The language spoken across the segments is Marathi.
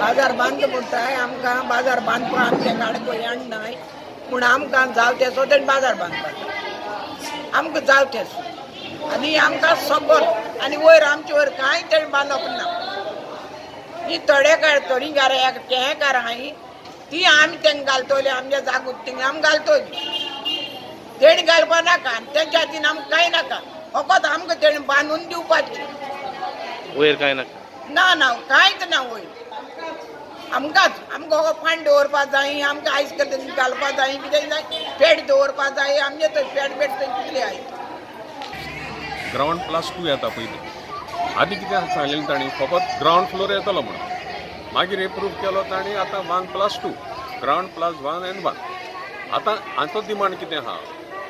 बाजार बांद म्हणटाय आमकां बाजार बांदपाक आमच्या गाडको याण नाय पूण आमकां जाव तेसो तेणी बाजार बांदपाक आमकां जाव तेसो आनी आमकां सकल आनी वयर आमचे वयर कांय तेणी बांदप ना ही थोडी तेकार हाय ती आमी तेंका घालतली आमच्या जागोक थिंगा आमी घालतली तेणी घालपा नाका तेंच्या हातीन आमकां कांय नाका फकत आमकां तेणी बांदून दिवपाचें वयर कांय नाका ना ना कांयच ना वयर आमकांच आमकां हो फांड दवरपा जाय आमकां आयज घालपा जाय कितें जाय पेट दवरपा जाय आमचे थंय पेट कितले आय ग्राउंड +2 येता पयलीं आदी कितें सांगलेलें ताणी फकत ग्राउंड फ्लोर येतलो म्हणून मागीर एप्रूव केलो ताणी आतां 1+2 ग्राउंड +1 and 1 आतां हाचो डिमांड कितें आहा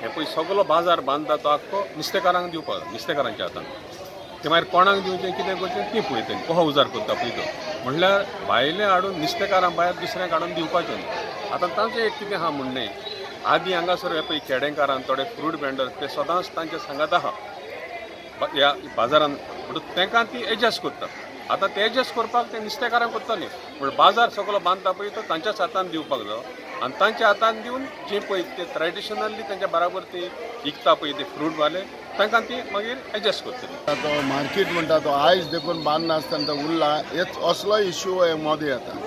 हे पळय सगलो बाजार बांदता तो आख्खो नुस्तेकारांक दिवपाक नुस्तेकारांच्या हातान ते मागीर कोणाक दिवचें कितें करचें ती पळयतली कसो उजार करता पळय तो म्हणल्यार भायले हाडून नुस्तेकारां भायर दुसऱ्यांक हाडून दिवपाचें न्ही आतां तांचें एक कितें आहा म्हणणें आदी हांगासर हे पळय खेडेकारां थोडे फ्रूट वेंडर्स ते सदांच तांचे सांगात आहा ह्या बाजारान म्हणून तांकां ती एडजस्ट करतात आतां ते एडजस्ट करपाक ते नुस्तेकारांक करतले पूण बाजार सगलो बांदता पळय तो तांच्याच हातान दिवपाक जाय आनी तांच्या हातान दिवन जे पळय ते ट्रेडिशनली तांच्या बराबर ते विकता पळय ते फ्रूट वाले तांकां ती मागीर एडजस्ट करतली तो मार्केट म्हणटा तो आयज देखून बांद नासतना तो उरला हेच असलो इश्यू मोदी येता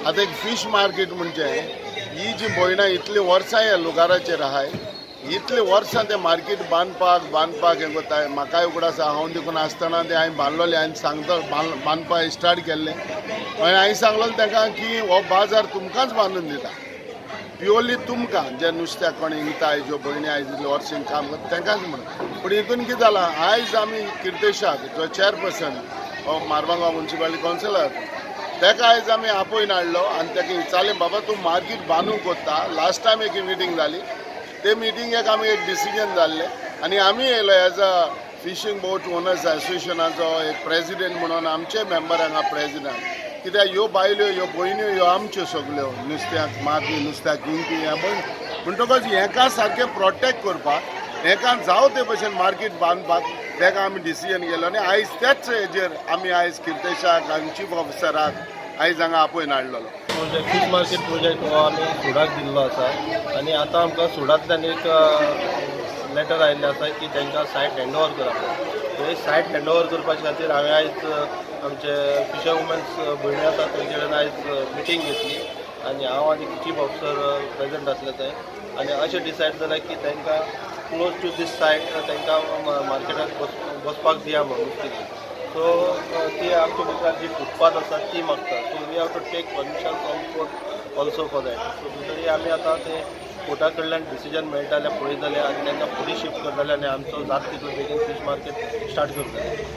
आतां एक फीश मार्केट म्हणजे ही जी भयणां इतली वर्सां ह्या लुगाराचेर आहाय इतले वर्सां ते मार्केट बांदपाक हें कोत्ताय म्हाकाय उगडास हांव देखून आसतना ते हांवें बांदलोलें हांवें सांगता बांदपाक स्टार्ट केल्लें हांवें सांगलोलें तांकां की हो बाजार तुमकांच बांदून दिता प्युअरली तुमकां जे नुस्त्याक कोणी विकताय ज्यो भयणी आयज इतले वर्सां काम करता तांकांच म्हणून पूण हितून कितें जालां आयज आमी किर्तेशाक जो चेअरपर्सन हो मारवांगांव म्युनिसिपालिटी कावन्सिलर ताका आयज आमी आपयन हाडलो आनी ताका विचारलें बाबा तूं मार्केट बांदूंक कोत्ता लास्ट टायम एक मिटींग जाली ते मिटींगेक आमी एक डिसिजन जाल्लें आनी आमी येयलो as a fishing boat owners एसोसिएशनाचो एक प्रेसिडेंट म्हणून आमचे मेंबर हांगा प्रेसिडेंट कित्याक ह्यो बायल्यो ह्यो भयण्यो ह्यो आमच्यो सगल्यो नुस्त्याक मारपी नुस्त्याक विकपी ह्या भयण म्हणटकच हेका सारकें प्रोटेक्ट करपाक हेका जाव ते भशेन मार्केट बांदपाक ताका आमी डिसिजन केलो आनी आयज त्याच हेजेर आमी आयज किर्तेशाक आनी चीफ ऑफिसराक आयज हांगा आपयन हाडलेलो फीश मार्केट प्रोजेक्ट हो आमी सुडाक दिल्लो आसा आनी आतां आमकां सुडांतल्यान एक लेटर आयिल्लें आसा की तांकां सायट हँडओवर करप हे सायट हँडओवर करपाचे खातीर हांवें आयज आमचे फिशर वुमन्स भयणी आसा तेंचे कडेन आयज मिटींग घेतली आनी हांव आनी चीफ ऑफिसर प्रेजेंट आसले थंय आनी अशें डिसायड जालें की तांकां क्लोज टू दीस सायट तांकां मार्केटाक बसपाक दिया म्हणून नुस्तें सो ती आमच्या भितर जी फुटपाथ आसा ती मागता so we have to take permission from court also for that so दुसरी आमी आतां ते कोर्टा कडल्यान डिसिजन मेळटा जाल्यार पळयतले आनी तांकां फुडें शिफ्ट करतले आनी आमचो जाता तितलो बेगीन फीश मार्केट स्टार्ट करतले